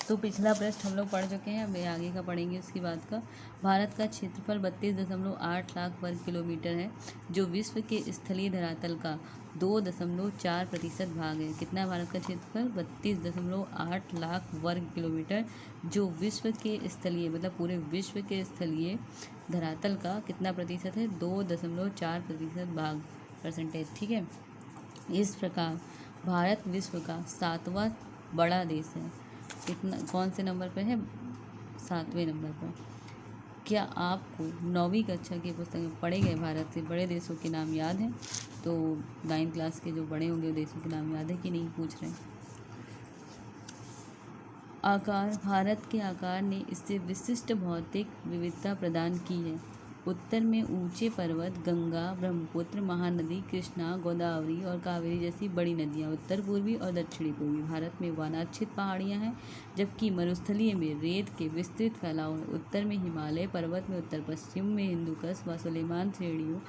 तो पिछला पृष्ठ हम लोग पढ़ चुके हैं, अब आगे का पढ़ेंगे उसकी बात का। भारत का क्षेत्रफल 32.8 लाख वर्ग किलोमीटर है, जो विश्व के स्थलीय धरातल का 2.4% भाग है। कितना है भारत का क्षेत्रफल? 32.8 लाख वर्ग किलोमीटर, जो विश्व के स्थलीय मतलब पूरे विश्व के स्थलीय धरातल का कितना प्रतिशत है? 2.4% भाग परसेंटेज। ठीक है। इस प्रकार भारत विश्व का 7वां बड़ा देश है। कितना, कौन से नंबर पर है? 7वें नंबर पर। क्या आपको 9वीं कक्षा की पुस्तक में पढ़े गए भारत से बड़े देशों के नाम याद हैं? तो 9th क्लास के जो बड़े होंगे देशों के नाम याद है कि नहीं, पूछ रहे हैं। आकार, भारत के आकार ने इससे विशिष्ट भौतिक विविधता प्रदान की है। उत्तर में ऊंचे पर्वत, गंगा, ब्रह्मपुत्र, महानदी, कृष्णा, गोदावरी और कावेरी जैसी बड़ी नदियाँ उत्तर पूर्वी और दक्षिणी पूर्वी भारत में वनाच्छित पहाड़ियाँ हैं, जबकि मरुस्थलीय में रेत के विस्तृत फैलाव है। उत्तर में हिमालय पर्वत में उत्तर पश्चिम में हिंदुकुश व सुलेमान श्रेणियों,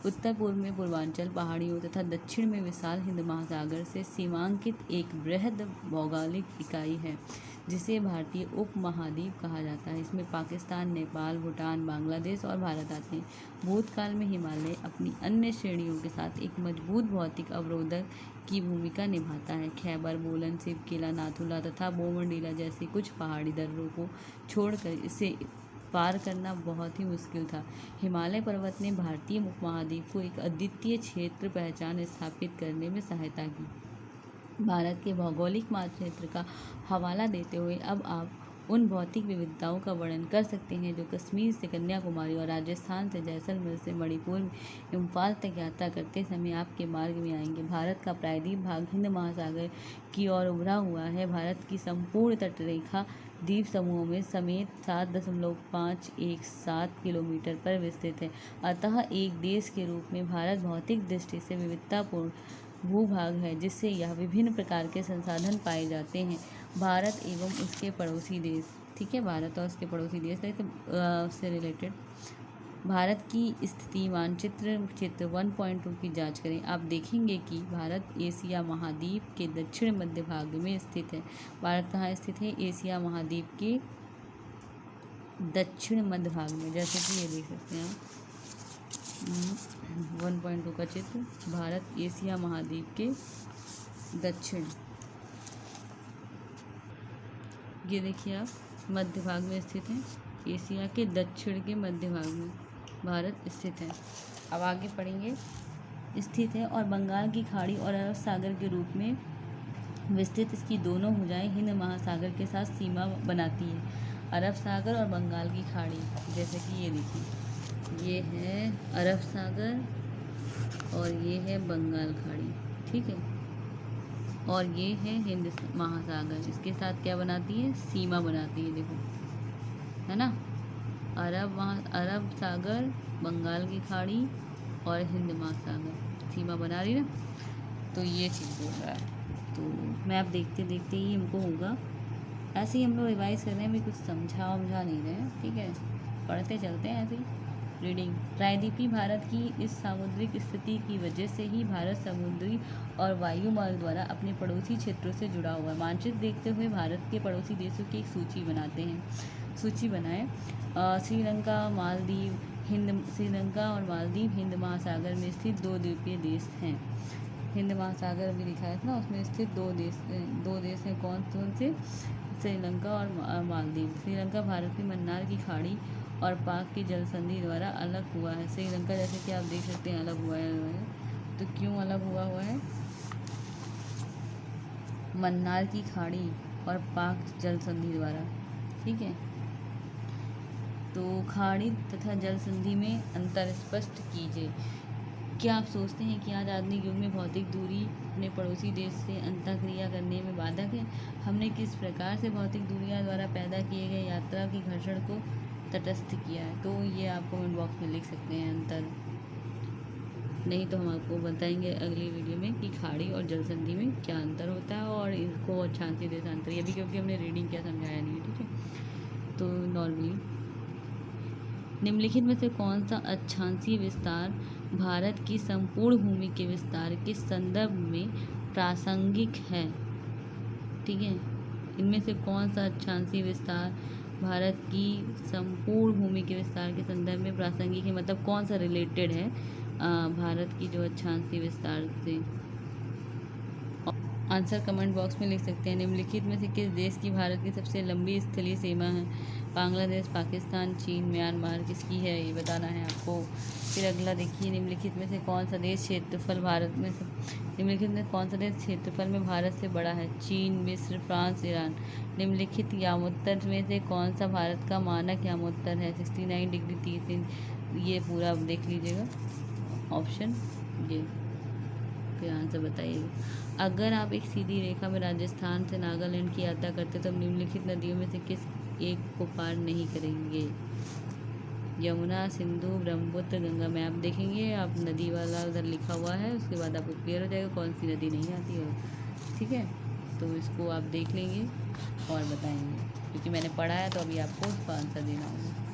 उत्तर पूर्व में पूर्वांचल पहाड़ियों तथा दक्षिण में विशाल हिंद महासागर से सीमांकित एक बृहद भौगोलिक इकाई है, जिसे भारतीय उपमहाद्वीप कहा जाता है। इसमें पाकिस्तान, नेपाल, भूटान, बांग्लादेश और भारत आते हैं। भूतकाल में हिमालय अपनी अन्य श्रेणियों के साथ एक मजबूत भौतिक अवरोधक की भूमिका निभाता है। खैबर, बोलन, सिवकिला, नाथुला तथा बोमडिला जैसे कुछ पहाड़ी दर्रों को छोड़कर इसे पार करना बहुत ही मुश्किल था। हिमालय पर्वत ने भारतीय उपमहाद्वीप को एक अद्वितीय क्षेत्र पहचान स्थापित करने में सहायता की। भारत के भौगोलिक मानचित्र का हवाला देते हुए अब आप उन भौतिक विविधताओं का वर्णन कर सकते हैं जो कश्मीर से कन्याकुमारी और राजस्थान से जैसलमेर से मणिपुर इम्फाल तक यात्रा करते समय आपके मार्ग में आएंगे। भारत का प्रायद्वीप भाग हिंद महासागर की ओर उभरा हुआ है। भारत की संपूर्ण तटरेखा द्वीप समूहों में समेत 7.517 किलोमीटर पर विस्तृत है। अतः एक देश के रूप में भारत भौतिक दृष्टि से विविधतापूर्ण भूभाग है, जिससे यह विभिन्न प्रकार के संसाधन पाए जाते हैं। भारत एवं उसके पड़ोसी देश, ठीक है, भारत और उसके पड़ोसी देश से रिलेटेड भारत की स्थिति मानचित्र चित्र 1.2 की जांच करें। आप देखेंगे कि भारत एशिया महाद्वीप के दक्षिण मध्य भाग में स्थित है। भारत कहाँ स्थित है? एशिया महाद्वीप के दक्षिण मध्य भाग में, जैसे कि ये देख सकते हैं 1.2 का चित्र। भारत एशिया महाद्वीप के दक्षिण, ये देखिए आप, मध्य भाग में स्थित है। एशिया के दक्षिण के मध्य भाग में भारत स्थित है। अब आगे पढ़ेंगे। स्थित है और बंगाल की खाड़ी और अरब सागर के रूप में विस्तृत इसकी दोनों भुजाएं हिंद महासागर के साथ सीमा बनाती है। अरब सागर और बंगाल की खाड़ी, जैसे कि ये देखिए, ये है अरब सागर और ये है बंगाल खाड़ी, ठीक है, और ये है हिंद महासागर। इसके साथ क्या बनाती है? सीमा बनाती है, देखो, है ना। अरब सागर, बंगाल की खाड़ी और हिंद महासागर सीमा बना रही ना। तो ये चीज़ बोल रहा है। तो मैं आप देखते देखते ही हमको होगा, ऐसे ही हम लोग रिवाइज कर रहे हैं, अभी कुछ समझा नहीं रहे हैं, ठीक है, पढ़ते चलते हैं ऐसे ही रीडिंग। प्रायद्वीपीय भारत की इस सामुद्रिक स्थिति की वजह से ही भारत समुद्री और वायु मार्ग द्वारा अपने पड़ोसी क्षेत्रों से जुड़ा हुआ है। मानचित्र देखते हुए भारत के पड़ोसी देशों की एक सूची बनाते हैं। सूची बनाएं। श्रीलंका, मालदीव, श्रीलंका और मालदीव हिंद महासागर में स्थित 2 द्वीपीय देश हैं। हिंद महासागर भी दिखाया था ना, उसमें स्थित दो देश हैं। कौन कौन से? श्रीलंका और मालदीव। श्रीलंका भारत की मन्नार की खाड़ी और पाक की जल संधि द्वारा अलग हुआ है। श्रीलंका जैसे कि आप देख सकते हैं अलग हुआ है। तो क्यों अलग हुआ है? मन्नार की खाड़ी और पाक जल संधि द्वारा, ठीक है। तो खाड़ी तथा जल संधि में अंतर स्पष्ट कीजिए। क्या आप सोचते हैं कि आज आधुनिक युग में भौतिक दूरी अपने पड़ोसी देश से अंतःक्रिया करने में बाधक है? हमने किस प्रकार से भौतिक दूरियां द्वारा पैदा किए गए यात्रा की घर्षण को तटस्थ किया है? तो ये आप कमेंट बॉक्स में लिख सकते हैं अंतर, नहीं तो हम आपको बताएंगे अगली वीडियो में कि खाड़ी और जल संधि में क्या अंतर होता है और इसको अक्षांशीय देशांतर, ये भी क्योंकि हमने रीडिंग क्या समझाया नहीं है, ठीक है। तो नॉर्मली निम्नलिखित में से कौन सा अक्षांशीय विस्तार भारत की संपूर्ण भूमि के विस्तार के संदर्भ में प्रासंगिक है? ठीक है, इनमें से कौन सा अक्षांशीय विस्तार भारत की संपूर्ण भूमि के विस्तार के संदर्भ में प्रासंगिक है, मतलब कौन सा रिलेटेड है भारत की जो अक्षांशीय विस्तार से। आंसर कमेंट बॉक्स में लिख सकते हैं। निम्नलिखित में से किस देश की भारत की सबसे लंबी स्थलीय सीमा है? बांग्लादेश, पाकिस्तान, चीन, म्यांमार, किसकी है ये बताना है आपको। फिर अगला देखिए, निम्नलिखित में से कौन सा देश क्षेत्रफल भारत में से निम्नलिखित में कौन सा देश क्षेत्रफल में भारत से बड़ा है? चीन, मिस्र, फ्रांस, ईरान। निम्नलिखित यामोत्तर में से कौन सा भारत का मानक यामोत्तर है? 69 डिग्री 30 इंच। ये पूरा आप देख लीजिएगा ऑप्शन ये, फिर आंसर बताइएगा। अगर आप एक सीधी रेखा में राजस्थान से नागालैंड की यात्रा करते तो निम्नलिखित नदियों में से किस एक को पार नहीं करेंगे? यमुना, सिंधु, ब्रह्मपुत्र, गंगा। में आप देखेंगे, आप नदी वाला उधर लिखा हुआ है, उसके बाद आपको क्लियर हो जाएगा कौन सी नदी नहीं आती है। ठीक है, तो इसको आप देख लेंगे और बताएंगे, क्योंकि मैंने पढ़ा है तो अभी आपको उसका आंसर देना होगा।